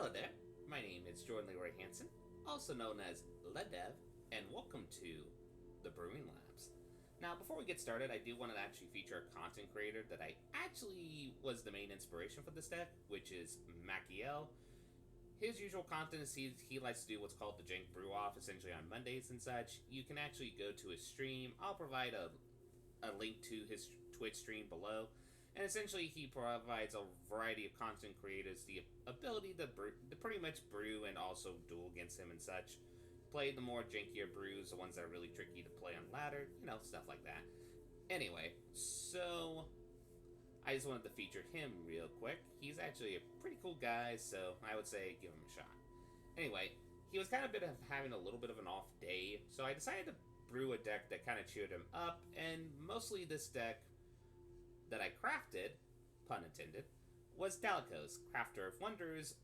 Hello there, my name is Jordan Leroy Hansen, also known as LeDev, and welcome to the Brewing Labs. Now, before we get started, I do want to actually feature a content creator that I actually was the main inspiration for this deck, which is Maciel. His usual content is he likes to do what's called the Jank Brew Off, essentially on Mondays and such. You can actually go to his stream. I'll provide a link to his Twitch stream below. And essentially, he provides a variety of content creators the ability to pretty much brew and also duel against him and such. Play the more jankier brews, the ones that are really tricky to play on ladder, stuff like that. Anyway, so I just wanted to feature him real quick. He's actually a pretty cool guy, so I would say give him a shot. Anyway, he was kind of having a little bit of an off day, so I decided to brew a deck that kind of cheered him up, and mostly this deck that I crafted, pun intended, was Dalico's Crafter of Wonders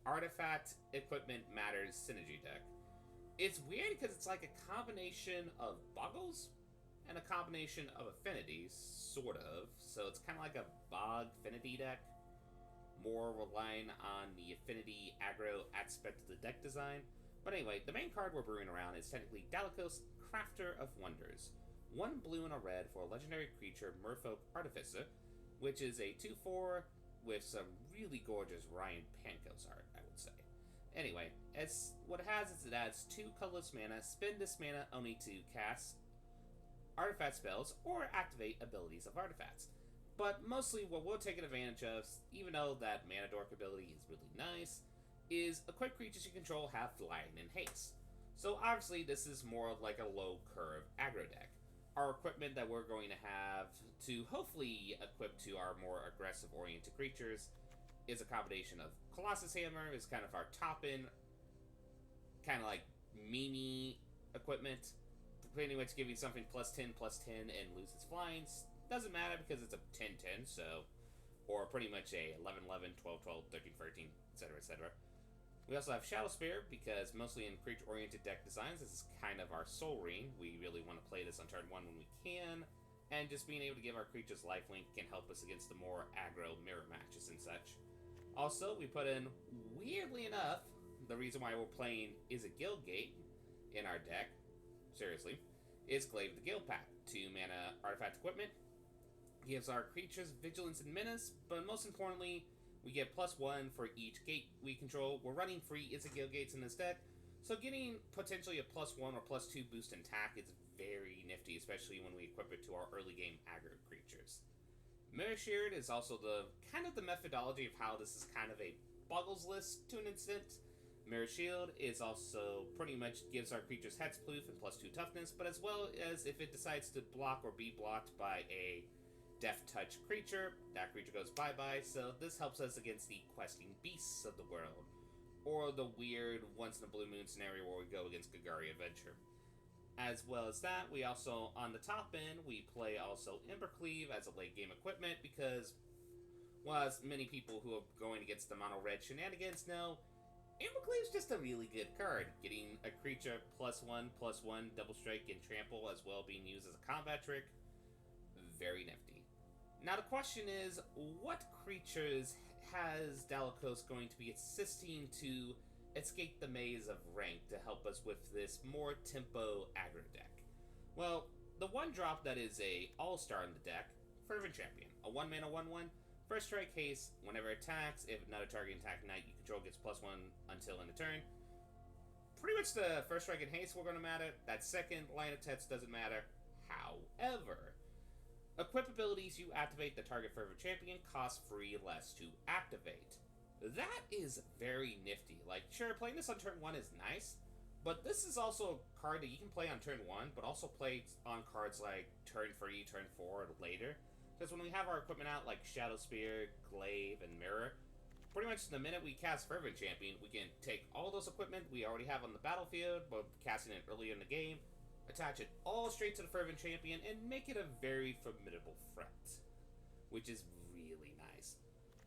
Artifact Equipment Matters Synergy deck. It's weird because it's like a combination of Boggles and a combination of Affinities, sort of. So it's kind of like a Bogfinity deck, more relying on the Affinity aggro aspect of the deck design. But anyway, the main card we're brewing around is technically Dalico's Crafter of Wonders. 1 blue and a red for a legendary creature, Merfolk Artificer, which is a 2/4 with some really gorgeous Ryan Pankos art, I would say. Anyway, what it has is it adds 2 colorless mana, spend this mana only to cast artifact spells or activate abilities of artifacts. But mostly what we're taking advantage of, even though that mana dork ability is really nice, is equipped creatures you control have flying and haste. So obviously this is more like a low curve aggro deck. Our equipment that we're going to have to hopefully equip to our more aggressive oriented creatures is a combination of Colossus Hammer is kind of our top-end, kind of like meme equipment, pretty much giving something +10/+10 and loses flying. Doesn't matter because it's a 10/10, so, or pretty much a 11/11, 12/12, 13/13, etc., etc. We also have Shadow Spear, because mostly in creature-oriented deck designs, this is kind of our soul ring. We really want to play this on turn 1 when we can, and just being able to give our creatures lifelink can help us against the more aggro mirror matches and such. Also, we put in, weirdly enough, the reason why we're playing Is it Guildgate in our deck, seriously, is Glaive the Guild Pack. 2 mana artifact equipment, gives our creatures vigilance and menace, but most importantly, we get +1 for each gate we control. We're running free Is it Guild Gates in this deck, so getting potentially a +1 or +2 boost in attack is very nifty, especially when we equip it to our early game aggro creatures. Mirror Sheared is also the kind of the methodology of how this is kind of a Boggles list to an extent. Mirror Shield is also pretty much gives our creatures Hexproof and +2 toughness, but as well as if it decides to block or be blocked by a Death Touch creature, that creature goes bye-bye, so this helps us against the questing beasts of the world, or the weird once-in-a-blue-moon scenario where we go against Gagari Adventure. As well as that, we also, on the top end, we play also Embercleave as a late-game equipment, because, well, as many people who are going against the mono-red shenanigans know, Embercleave's just a really good card, getting a creature +1/+1, double strike and trample, as well being used as a combat trick. Very nifty. Now the question is, what creatures has Dalico's going to be assisting to escape the maze of rank to help us with this more tempo aggro deck? Well, the one drop that is a all-star in the deck, Fervent Champion. A 1 mana 1/1, first strike haste, whenever it attacks, if another target attack knight you control gets +1 until end of turn. Pretty much the first strike and haste were going to matter, that second line of text doesn't matter. However, equip abilities you activate the target Fervent Champion cost free less to activate. That is very nifty. Like, sure, playing this on turn 1 is nice, but this is also a card that you can play on turn 1, but also play on cards like turn 3, turn 4, or later. Because when we have our equipment out, like Shadow Spear, Glaive, and Mirror, pretty much the minute we cast Fervent Champion, we can take all those equipment we already have on the battlefield, but casting it earlier in the game, attach it all straight to the Fervent Champion, and make it a very formidable threat, which is really nice.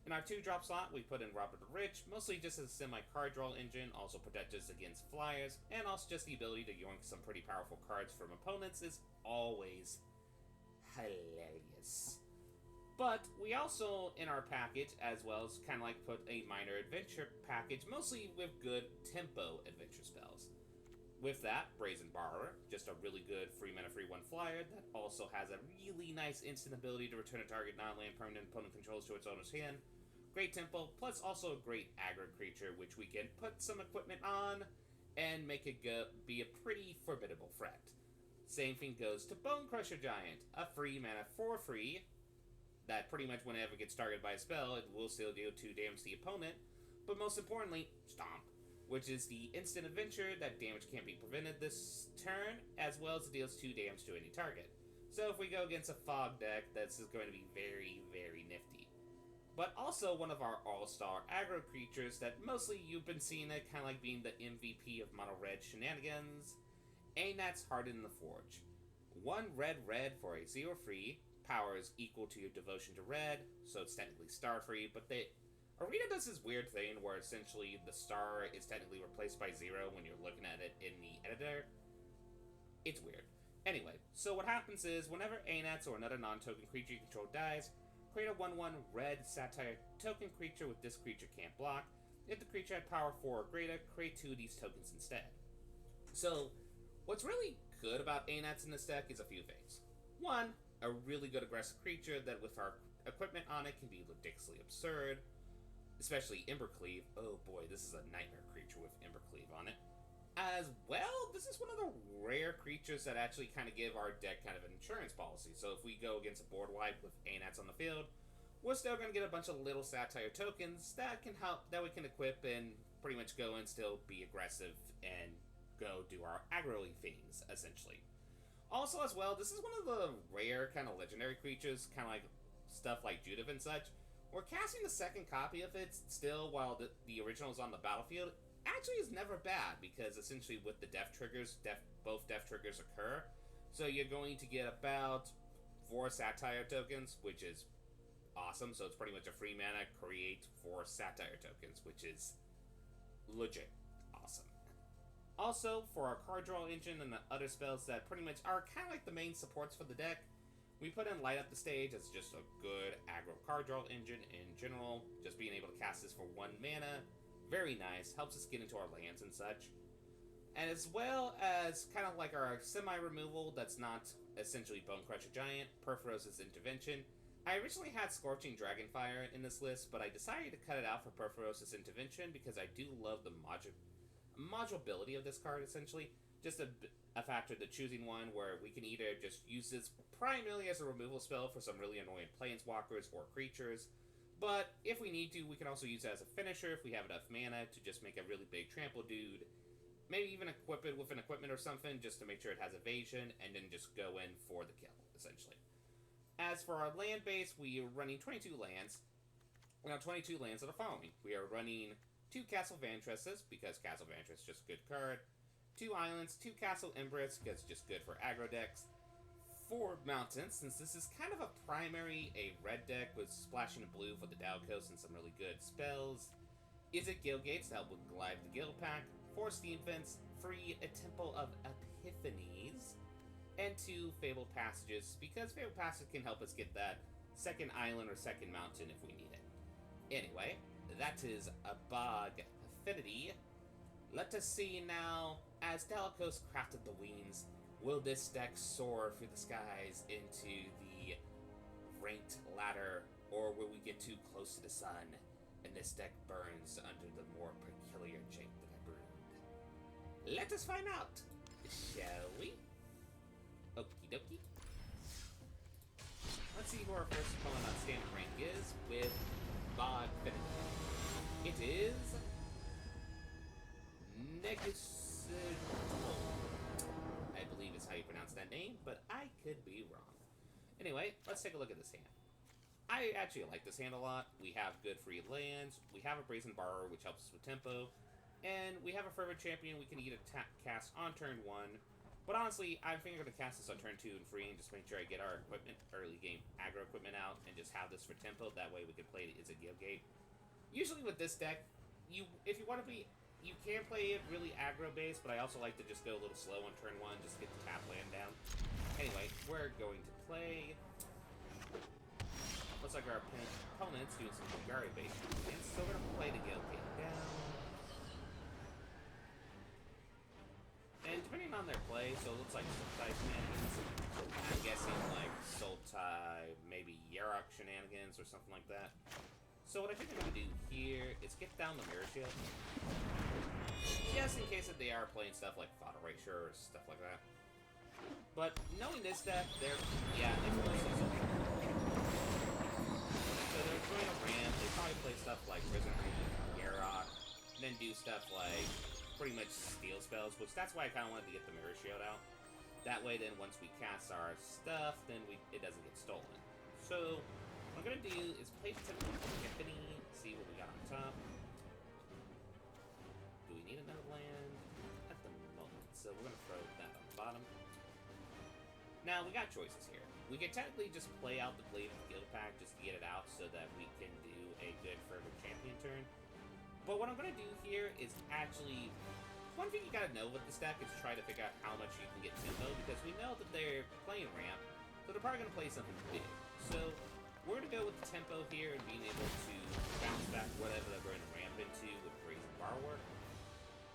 In our 2-drop slot, we put in Robert the Rich, mostly just as a semi-card draw engine, also protect us against flyers, and also just the ability to yoink some pretty powerful cards from opponents is always hilarious. But we also, in our package, as well as kind of like put a minor adventure package, mostly with good tempo adventure spells. With that, Brazen Borrower, just a really good 3 mana free 1 flyer that also has a really nice instant ability to return a target non-land permanent opponent controls to its owner's hand. Great tempo, plus also a great aggro creature which we can put some equipment on and make it be a pretty formidable threat. Same thing goes to Bone Crusher Giant, a free mana for free that pretty much whenever it gets targeted by a spell, it will still deal 2 damage to the opponent, but most importantly, Stomp, which is the instant adventure that damage can't be prevented this turn, as well as it deals 2 damage to any target. So if we go against a fog deck, this is going to be very, very nifty. But also one of our all-star aggro creatures that mostly you've been seeing it kind of like being the MVP of mono red shenanigans, Anat's Hardened the Forge. 1 red for a 0 free, power is equal to your devotion to red, so it's technically star free, but Arena does this weird thing where essentially the star is technically replaced by 0 when you're looking at it in the editor. It's weird. Anyway, so what happens is whenever Anats or another non-token creature you control dies, create a 1/1 red satire token creature with this creature can't block. If the creature had power 4 or greater, create 2 of these tokens instead. So, what's really good about Anats in this deck is a few things. 1, a really good aggressive creature that with our equipment on it can be ridiculously absurd. Especially Embercleave. Oh boy, this is a nightmare creature with Embercleave on it. As well, this is one of the rare creatures that actually kind of give our deck kind of an insurance policy. So if we go against a board wipe with Anats on the field, we're still going to get a bunch of little satire tokens that can help, that we can equip and pretty much go and still be aggressive and go do our aggro-y things, essentially. Also, as well, this is one of the rare kind of legendary creatures, kind of like stuff like Judith and such. We're casting the second copy of it still while the original is on the battlefield. Actually is never bad, because essentially with the death triggers, both death triggers occur. So you're going to get about 4 satire tokens, which is awesome. So it's pretty much a free mana, create 4 satire tokens, which is legit awesome. Also, for our card draw engine and the other spells that pretty much are kind of like the main supports for the deck, we put in Light Up the Stage as just a good aggro card draw engine in general. Just being able to cast this for 1 mana, very nice, helps us get into our lands and such. And as well as kind of like our semi-removal that's not essentially Bone Crusher Giant, Perforos's Intervention. I originally had Scorching Dragonfire in this list, but I decided to cut it out for Perforos's Intervention because I do love the modulability of this card, essentially. Just a factor to choosing one where we can either just use this primarily as a removal spell for some really annoying planeswalkers or creatures, but if we need to, we can also use it as a finisher if we have enough mana to just make a really big trample dude. Maybe even equip it with an equipment or something just to make sure it has evasion, and then just go in for the kill, essentially. As for our land base, we are running 22 lands. Now, 22 lands are the following. We are running 2 Castle Vantresses, because Castle Vantress is just a good card. 2 islands, 2 Castle Empress, because it's just good for aggro decks. 4 mountains, since this is kind of a primary, a red deck with splashing of blue for the Dow Coast and some really good spells. Is it Guild Gates to help with Goliath the Guild Pack? 4 Steam Vents, 3 a Temple of Epiphanies, and 2 Fabled Passages, because Fabled Passage can help us get that second island or second mountain if we need it. Anyway, that is a Bogfinity. Let us see now, as Dalakos crafted the wings, will this deck soar through the skies into the ranked ladder, or will we get too close to the sun and this deck burns under the more peculiar shape that I brewed? Let us find out, shall we? Okie dokie. Let's see who our first opponent on standard rank is with Bogfinity. It is Negus. I believe is how you pronounce that name, but I could be wrong. Anyway, let's take a look at this hand. I actually like this hand a lot. We have good free lands, we have a Brazen Borrower, which helps us with tempo, and we have a Fervent Champion we can either cast on turn 1, but honestly, I think I'm going to cast this on turn 2 and free and just make sure I get our equipment, early game aggro equipment out, and just have this for tempo. That way we can play it as a Guild Gate. Usually with this deck, if you want to be, you can play it really aggro-based, but I also like to just go a little slow on turn 1, just get the tap land down. Anyway, we're going to play Looks like our opponent's doing some Bulgari bait shenanigans, so we're gonna play the Gilpin down. And depending on their play, so it looks like Sultai shenanigans. I'm guessing like Sultai, maybe Yarok shenanigans or something like that. So what I think I'm gonna do here is get down the Mirror Shield. Just in case that they are playing stuff like Fodder Erasure or stuff like that. But knowing this deck, they're force using. So they're going to ramp, they probably play stuff like Risen Yarok, and then do stuff like pretty much steal spells, which that's why I kind of wanted to get the Mirror Shield out. That way then once we cast our stuff, then it doesn't get stolen. So what I'm going to do is play typical Bogfinity, see what we got on top. Do we need another land? At the moment, so we're going to throw that on the bottom. Now, we got choices here. We could technically just play out the Glaive of the Guild Pack just to get it out so that we can do a good Fervent Champion turn. But what I'm going to do here is actually... One thing you got to know with this deck is try to figure out how much you can get tempo, because we know that they're playing ramp, so they're probably going to play something big. So, we're going to go with the tempo here and being able to bounce back whatever they're going to ramp into with Brazen Borrower,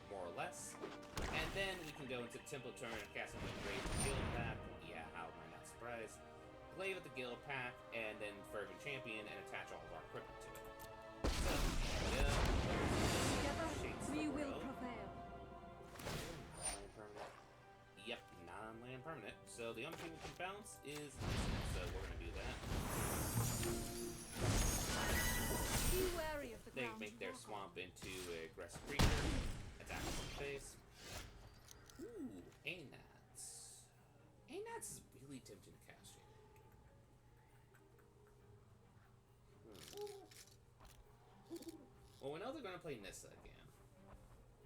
more or less. And then we can go into tempo turn and cast into the Glaive of the Guild Pack. Yeah, how am I not surprised? Glaive with the Guild Pack, and then Fervent Champion, and attach all of our equipment to it. So, yeah. Together, we will prevail. Yep, non-land permanent. So the only thing we can bounce is this, so we're gonna do that. Be wary of the They ground make you their walk swamp on. into a aggressive creature. Attack us in the face. Ooh, Anats. Anats is really tempting to cast here. Well, we know they're gonna play Nissa again.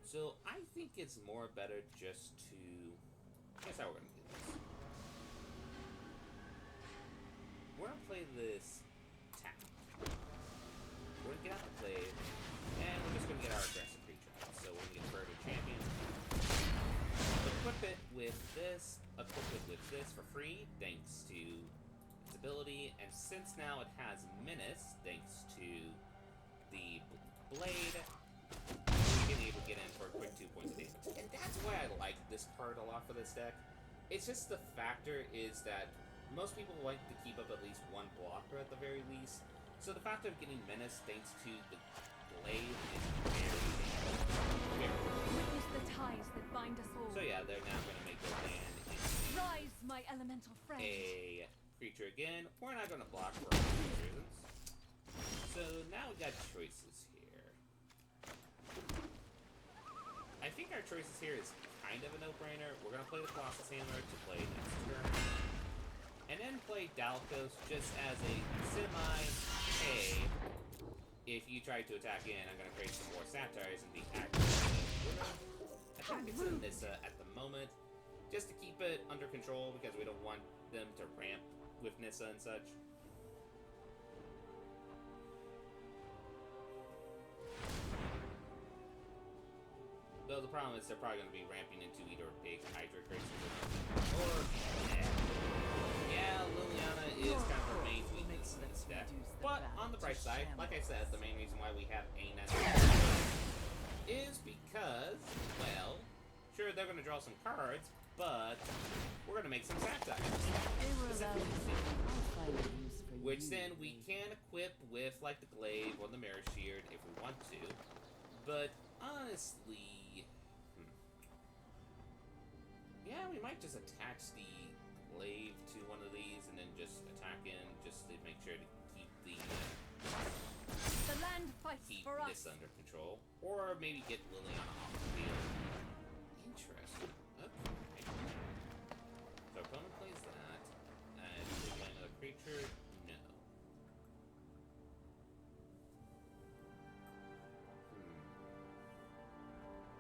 So I think it's more better just to... Here's how we're gonna do this. We're gonna play this tap. We're gonna get out the Glaive, and we're just gonna get our aggressive creature out. So we're gonna get Fervent Champion. Equip it with this, for free, thanks to its ability, and since now it has Menace, thanks to the Blade, we can able to get in for a quick 2 points of damage. And that's why I like this card a lot for this deck. It's just the factor is that most people like to keep up at least one blocker at the very least. So the factor of getting Menace thanks to the Glaive is very Witness the ties that bind us all. So yeah, they're now going to make their land into Rise, my elemental friend. a creature again. We're not going to block for obvious reasons. So now we got choices here. I think our choices here is kind of a no-brainer. We're going to play the Colossus Handler to play next turn. And then play Dalkos just as a semi-hey. If you try to attack in, I'm going to create some more satires and be active. Attack into Nissa at the moment, just to keep it under control because we don't want them to ramp with Nissa and such. Though the problem is they're probably going to be ramping into either a big Hydra creature or yeah, Liliana is kind of her main weakness in this deck. But on the bright side, like I said, the main reason why we have Anet is because, well, sure, they're going to draw some cards, but we're going to make some satires. Which then we can equip with, like, the Glaive or the Mirror Sheard if we want to. But, honestly... Yeah, we might just attach the Glaive to one of these and then just attack in just to make sure to keep the land fights for this us. under control. Or maybe get Liliana off the field. Interesting. Okay. So opponent plays that. And they play another creature? No.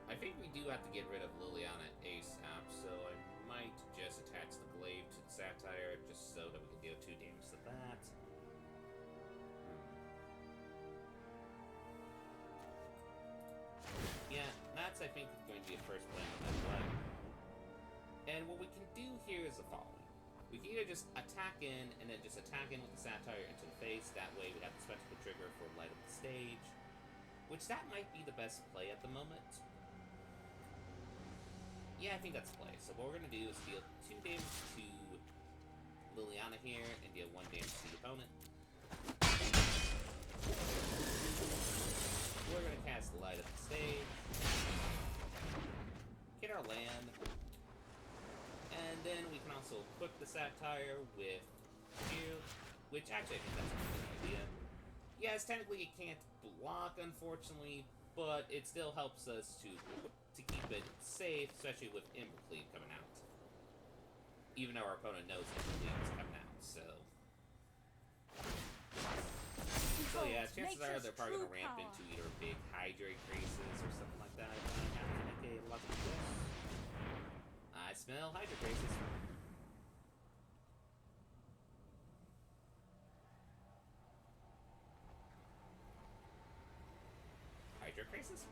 I think we do have to get rid of Liliana ASAP, so I might just attach the Glaive to the Satire just so that we can deal 2 damage to that. Yeah, that's, I think, going to be a first play on that one. And what we can do here is the following. We can either just attack in and then just attack in with the satire into the face. That way we have the spectacle trigger for light up the stage. Which that might be the best play at the moment. Yeah, I think that's play. So what we're going to do is deal 2 damage to Liliana here and deal 1 damage to the opponent. We're going to cast Light Up the Stage. Hit our land. And then we can also equip the satire with shield, which actually I think that's a good idea. Yes, technically it can't block, unfortunately, but it still helps us to keep it safe, especially with Embercleave coming out. Even though our opponent knows Embercleave is coming out, so... So yeah, chances are they're probably going to ramp into either big Hydrate Graces or something like that. I have to make a logical guess. I smell Hydrate Graces. Hydrate Graces?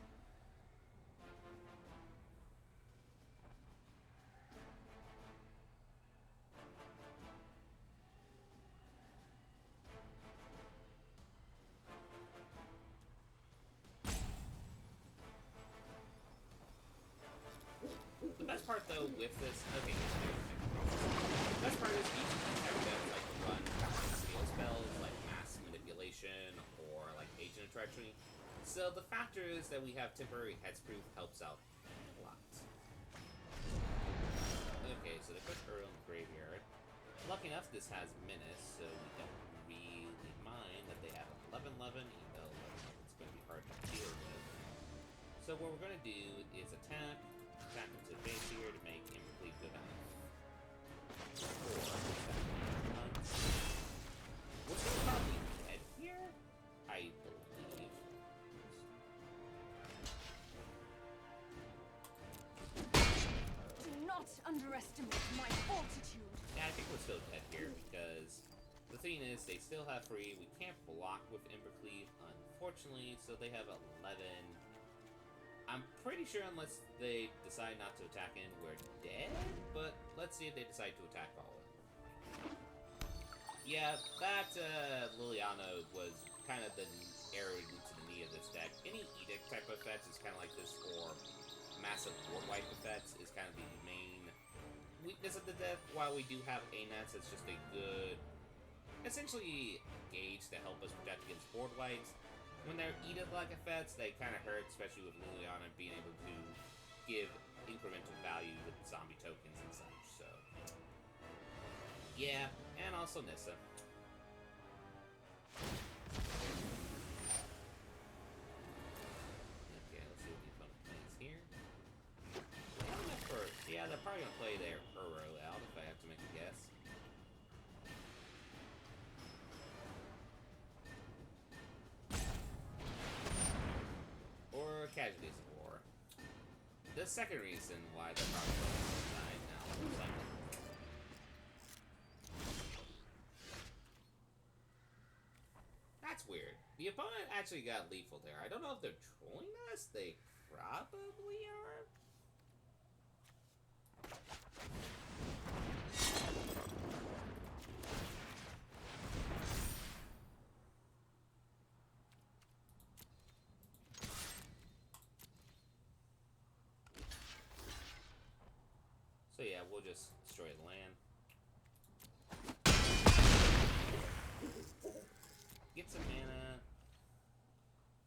The best part, though, with this... Okay, the best part is each type of like run skill spells, like mass manipulation, or like agent treachery. So the factor is that we have temporary hexproof helps out a lot. Okay, so they put Earl in the graveyard. Lucky enough, this has Menace, so we don't really mind that they have 11-11, even though 11-11 is going to be hard to deal with. So what we're going to do is attack into the base here to make Embercleave go down. What's going to probably dead here? I believe. Do not underestimate my fortitude. Yeah, I think we're still dead here because the thing is they still have free. We can't block with Embercleave, unfortunately, so they have 11. I'm pretty sure unless they decide not to attack in, we're dead, but let's see if they decide to attack all in. Yeah, that Liliana was kind of the arrow to the knee of this deck. Any Edict type of effects is kind of like this, or massive board wipe effects is kind of the main weakness of the deck, while we do have A-Nets as just a good, essentially, gauge to help us protect against board wipes. When they're Edict-like effects, they kind of hurt, especially with Liliana being able to give incremental value with zombie tokens and such, so... Yeah, and also Nissa. Okay, let's see what the opponent plays here. Yeah, they're probably going to play their Uro out, if I have to make a guess. Or Casualties of War. The second reason why they're probably playing now, most likely. That's weird. The opponent actually got lethal there. I don't know if they're trolling us. They probably are. So yeah, we'll just destroy the land. Get some mana.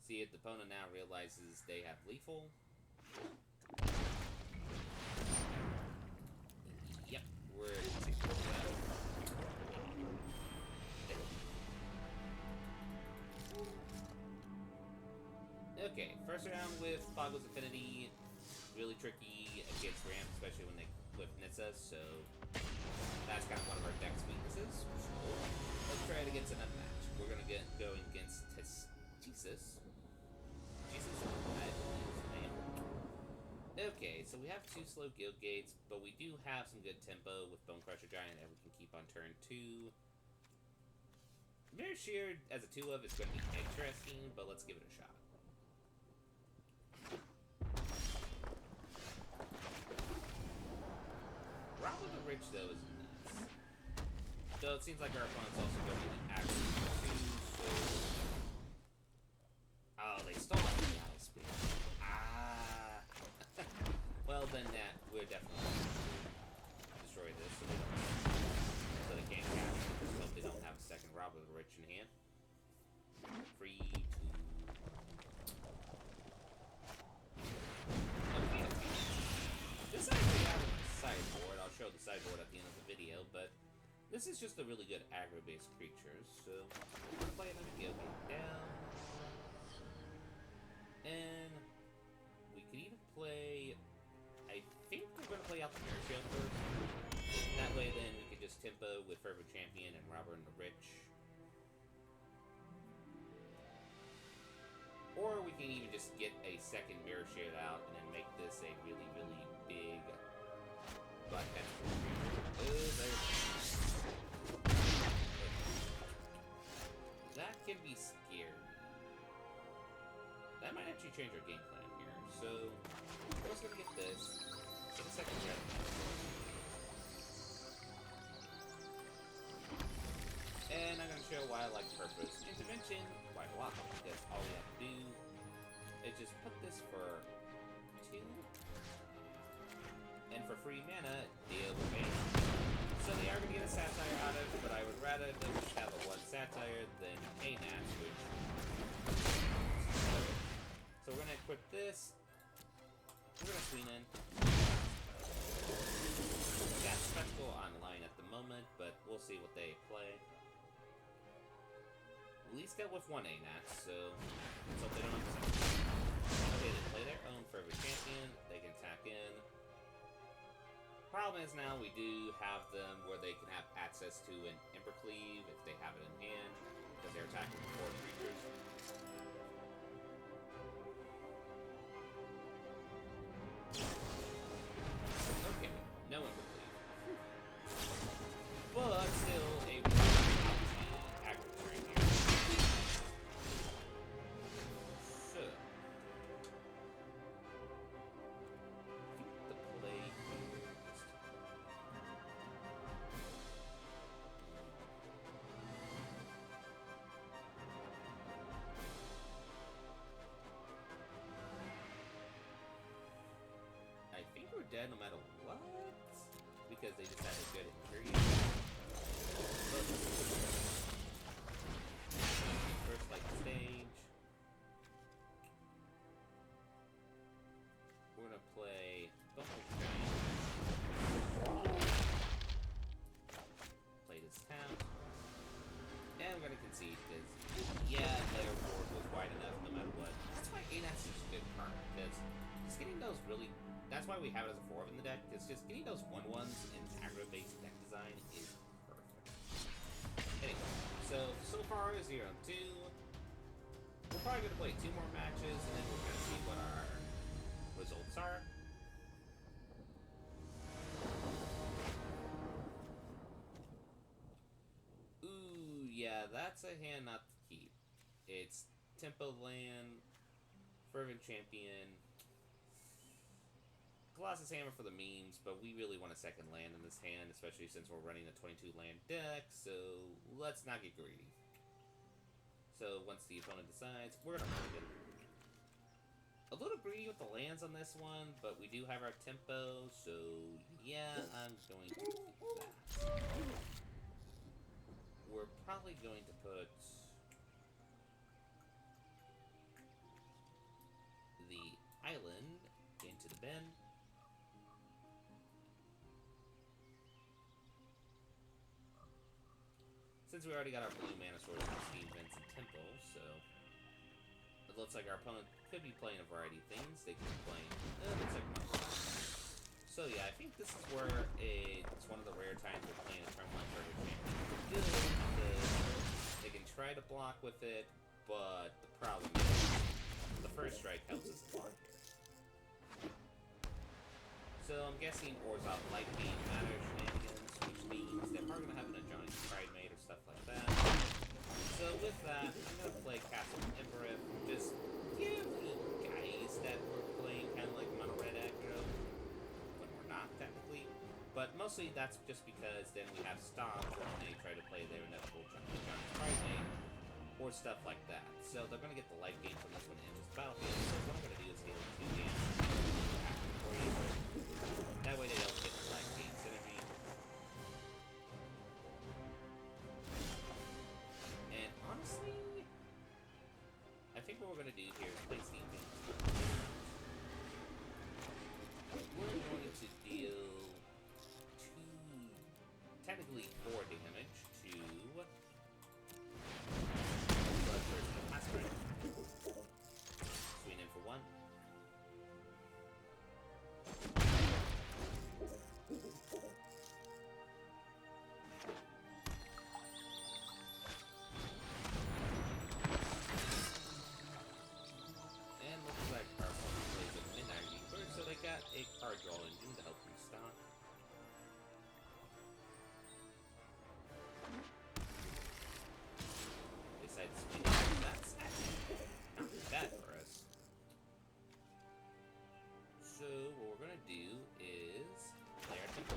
See if the opponent now realizes they have lethal. Yep, we're taking that. Okay, first round with Bogfinity Affinity. Really tricky against ramp, especially when they with Nissa, so that's kind of one of our deck's weaknesses. So let's try it against another match. We're gonna get going against Jesus. Okay, so we have 2 slow guild gates, but we do have some good tempo with Bone Crusher Giant that we can keep on turn 2. Mirror Shear as a 2-of is going to be interesting, but let's give it a shot. Rob of the Rich, though, is nuts. So it seems like our opponent's also going to aggro too, so... Oh, they stole my battle speed. Ah! Well, then that we're definitely going to destroy this so they can't catch it. Just hope they don't have a second Rob of the Rich in hand. Free to... Okay. This actually has a sideboard. I'll show the sideboard at the end of the video, but this is just a really good aggro-based creature, so we're gonna play another go down. And we could even play... I think we're gonna play out the Mirror Shield first. That way then we could just tempo with Fervent Champion and Robber and the Rich. Or we can even just get a second Mirror Shield out and then make this a really, really big Black Tentacle creature. Oh, there's... That can be scary. That might actually change our game plan here. So, we're also gonna get this. Get a second red. And I'm gonna show why I like Purpose Intervention quite a lot, because all we have to do is just put this for 2. And for free mana, deal with mana. So they are going to get a Satire out of it, but I would rather them just have a 1 Satire than a Nat, which... So we're going to equip this. We're going to swing in. We got Spectacle online at the moment, but we'll see what they play. At least dealt with 1 ANAT, so let's hope they don't have a second. Okay, they play their own Fervent Champion. They can attack in. Problem is now we do have them where they can have access to an Ember Cleave if they have it in hand, because they're attacking 4 creatures. Okay, no Ember Cleave. But still a aggro turn here. So the play I think we're dead no matter what, because they just had a good injury. First light stage. We're gonna play Bogfinity. Play this town. And we're gonna concede because, yeah, layer 4 was wide enough no matter what. That's why ANAT's such a good card, because just getting those really... That's why we have it as a 4 in the deck, because just getting those 1/1s in aggro-based deck design is perfect. Anyway, so far 0-2. We're probably going to play 2 more matches, and then we're going to see what our results are. Ooh, yeah, that's a hand not to keep. It's Tempo Land, Fervent Champion, Colossus Hammer for the memes, but we really want a second land in this hand, especially since we're running a 22 land deck, so let's not get greedy. So once the opponent decides, we're gonna play it. A little greedy with the lands on this one, but we do have our tempo, so yeah, I'm going to keep that. We're probably going to put the island into the bin. Since we already got our blue mana source from Steam Vents and Tempo, so it looks like our opponent could be playing a variety of things. They could be playing, looks like Monster. So yeah, I think this is where it's one of the rare times we're playing a turn 1 Fervent Champion. Good, because they can try to block with it, but the problem is the first strike helps us a lot. So I'm guessing Orzhov Light Beam Matter shenanigans, which means they're probably going to have an Ajani Pride Mate or stuff like that. So with that, I'm going to play Castle Emperor, just give the guys that we're playing kind of like mono red aggro, when we're not technically. But most mostly that's just because then we have stops when they try to play their inevitable Johnny Primate or stuff like that. So they're going to get the life gain from this one and just battlefield. So what I'm going to do is heal 2 damage for you. That way they don't get the life gain synergy. And honestly, I think what we're going to do here is play Steam Games. We're going to deal technically 4 damage to Bloodthirst and Aspirin. Swing in for 1. And looks like our opponent plays a Midnight Reaper, so they got a card draw engine to help restock. That's actually not bad for us. So what we're gonna do is play our tempo,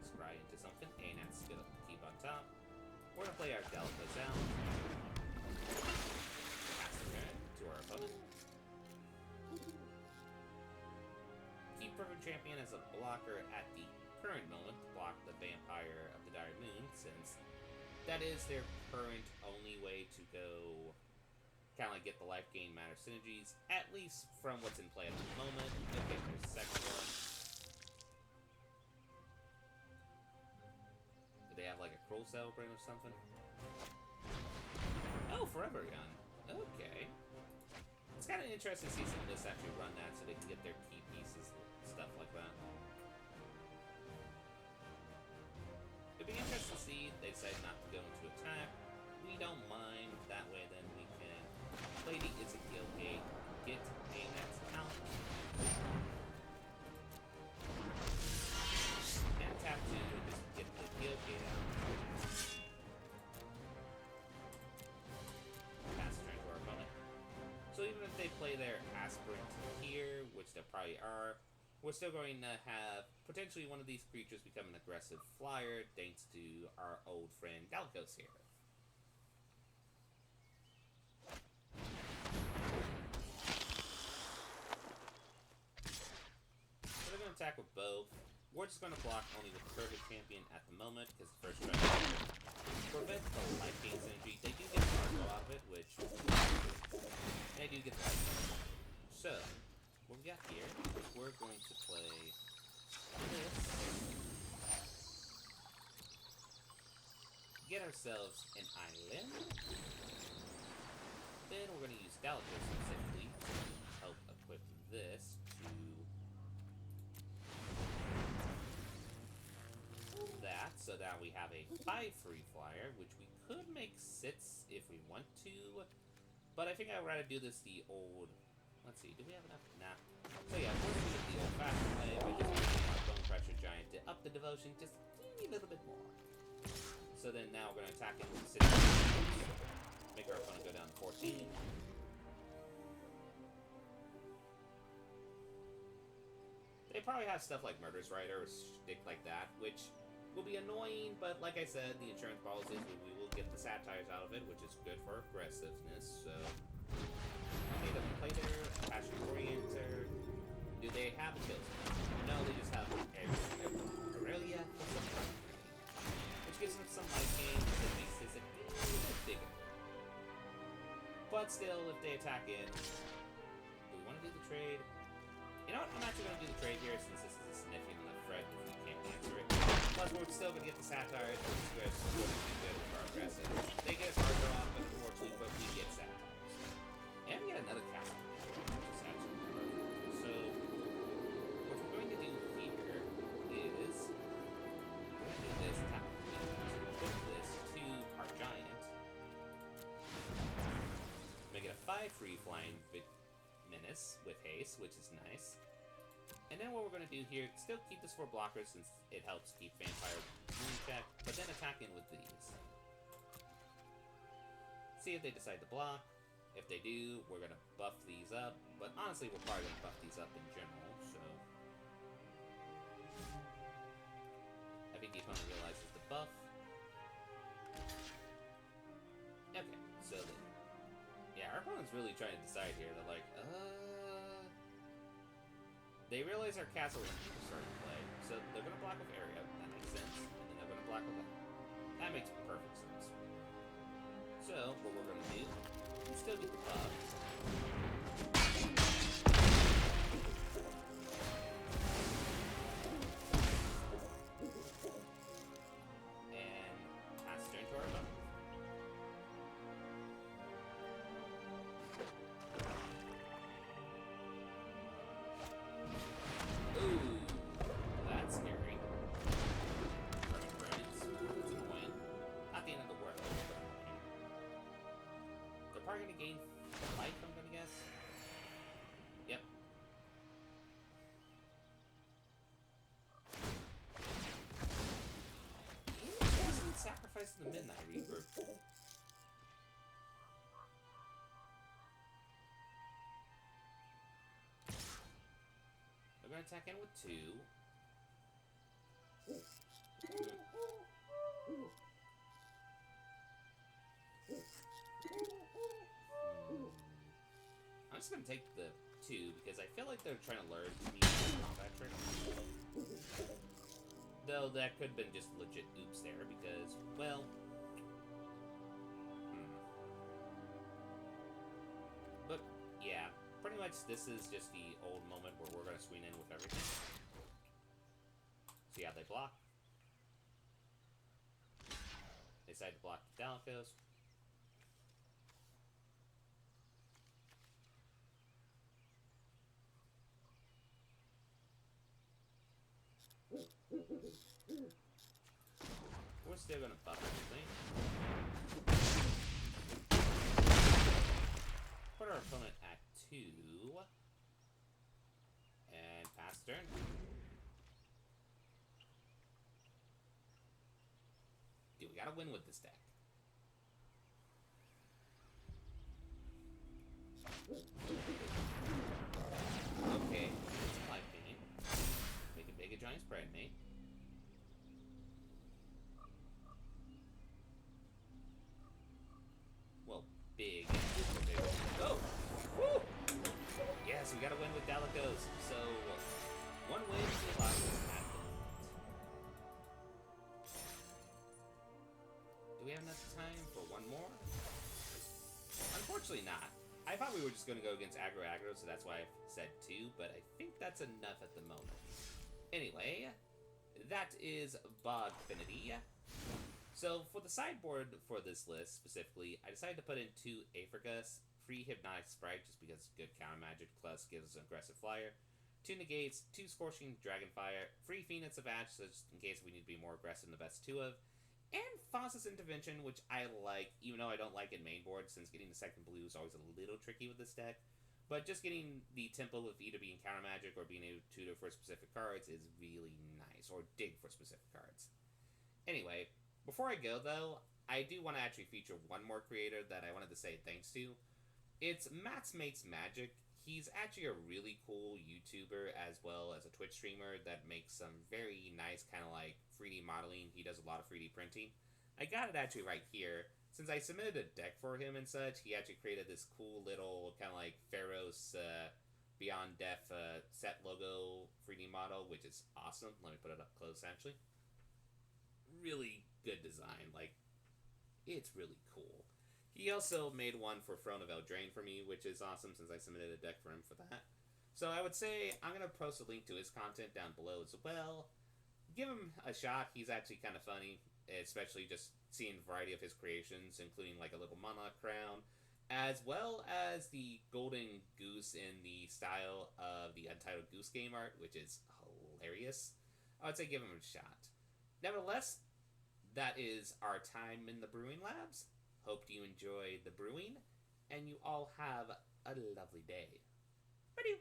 scry into something, and that's gonna keep on top. We're gonna play our Delta sound. Pass the turn to our opponent. Keep Perfect Champion as a blocker at the current moment to block the Vampire of the Dire Moon, since that is their current only way to go kind of like get the life gain matter synergies, at least from what's in play at the moment. Okay, there's the second one. Do they have like a Cruel Celebrant or something? Oh, Forever Gun. Okay. It's kind of interesting to see some of this actually run that so they can get their key pieces, stuff like that. It'd be interesting to see if they decide not to go into attack. We don't mind. That way, then we can play the It's a Guild Gate, get a next out, and tap 2 and just get the Guild Gate out. Pass turn to our opponent. So even if they play their Aspirant here, which they probably are, we're still going to have potentially one of these creatures become an aggressive flyer, thanks to our old friend Galacos here. So they're going to attack with both. We're just going to block only with Perfect Champion at the moment, because the first try to prevent the life gain synergy. They do get the Argo out of it, which... And they do get the life gain. So... what we got here is we're going to play this. Get ourselves an island. Then we're going to use Galacos specifically to help equip this to that, so that we have a 5 free flyer, which we could make 6 if we want to. But I think I'd rather do this the old... let's see, do we have enough? Nah. So yeah, we're going to do the old-fashioned way by just using our Bone Crusher Giant to up the devotion just a little bit more. So then now we're going to attack it with 6. Make our opponent go down to 14. They probably have stuff like Murder's Rider or stick like that, which will be annoying, but like I said, the insurance policy is we will get the satires out of it, which is good for aggressiveness, so... okay, they play their Passion Orienter. Do they have a kill? No, they just have everything. Aurelia, which gives them some life gain that makes this a little bit bigger. But still, if they attack in, do we want to do the trade? You know what? I'm actually going to do the trade here since this is a significant enough threat if we can't answer it. Plus, we're still going to get the satires, which is good for our aggressive. They get hard draw, unfortunately, but we get satires. And we got another castle. So, what we're going to do here is we're going to do this tap. Put this to our giant. Make it a 5 free flying menace with haste, which is nice. And then what we're going to do here, still keep this for blockers since it helps keep Vampire Moon check, but then attack in with these. See if they decide to block. If they do, we're going to buff these up. But honestly, we're probably going to buff these up in general, so... think the opponent realizes the buff. Okay, so yeah, our opponent's really trying to decide here. They're like, they realize our castle is starting to play, so they're gonna block with area. That makes sense. And then they're gonna block with that. That makes perfect sense. So what we're gonna do is still get the buff. And pass it into our opponent. Ooh, that's scary. Perfect brains. That's annoying. Not the end of the world, but annoying. They're probably gonna gain life, I'm gonna guess. Yep. Interesting sacrifice of the Midnight Reaper. They're gonna attack in with 2. I'm just gonna take the 2 because I feel like they're trying to learn me combat trick. Though that could have been just legit oops there because, well, but yeah, pretty much this is just the old moment where we're gonna swing in with everything. See how they block? They decide to block the Dalicos. We're still gonna buff everything. Put our opponent at 2. And pass turn. Dude, we gotta win with this deck. Okay, it's a life gain. Make a big a giant spread, mate. Well, big. Oh! Woo! Yes, we gotta win with Dalicos. So, 1 win to allow us at the moment. Do we have enough time for 1 more? Unfortunately not. I thought we were just going to go against aggro, so that's why I said 2, but I think that's enough at the moment. Anyway, that is Bogfinity. So for the sideboard for this list specifically, I decided to put in 2 Africus, free Hypnotic Sprite just because good counter magic plus gives an aggressive flyer, 2 Negates, 2 Scorching Dragonfire, free Phoenix of Ash so just in case we need to be more aggressive in the best 2 of, and Foss's Intervention, which I like, even though I don't like it main board, since getting the second blue is always a little tricky with this deck. But just getting the Temple with either being counter magic or being able to tutor for specific cards is really nice, or dig for specific cards. Anyway, before I go though, I do want to actually feature one more creator that I wanted to say thanks to. It's Matt's Mates Magic. He's actually a really cool YouTuber as well as a Twitch streamer that makes some very nice kind of like 3D modeling. He does a lot of 3D printing. I got it actually right here. Since I submitted a deck for him and such, he actually created this cool little kind of like Pharaoh's Beyond Death set logo 3D model, which is awesome. Let me put it up close actually. Really good design. Like, it's really cool. He also made one for Throne of Eldraine for me, which is awesome since I submitted a deck for him for that. So I would say I'm going to post a link to his content down below as well. Give him a shot. He's actually kind of funny, especially just seeing a variety of his creations, including like a little monarch crown, as well as the golden goose in the style of the Untitled Goose Game art, which is hilarious. I would say give him a shot. Nevertheless, that is our time in the Brewing Labs. Hope you enjoy the brewing, and you all have a lovely day. Bye-do.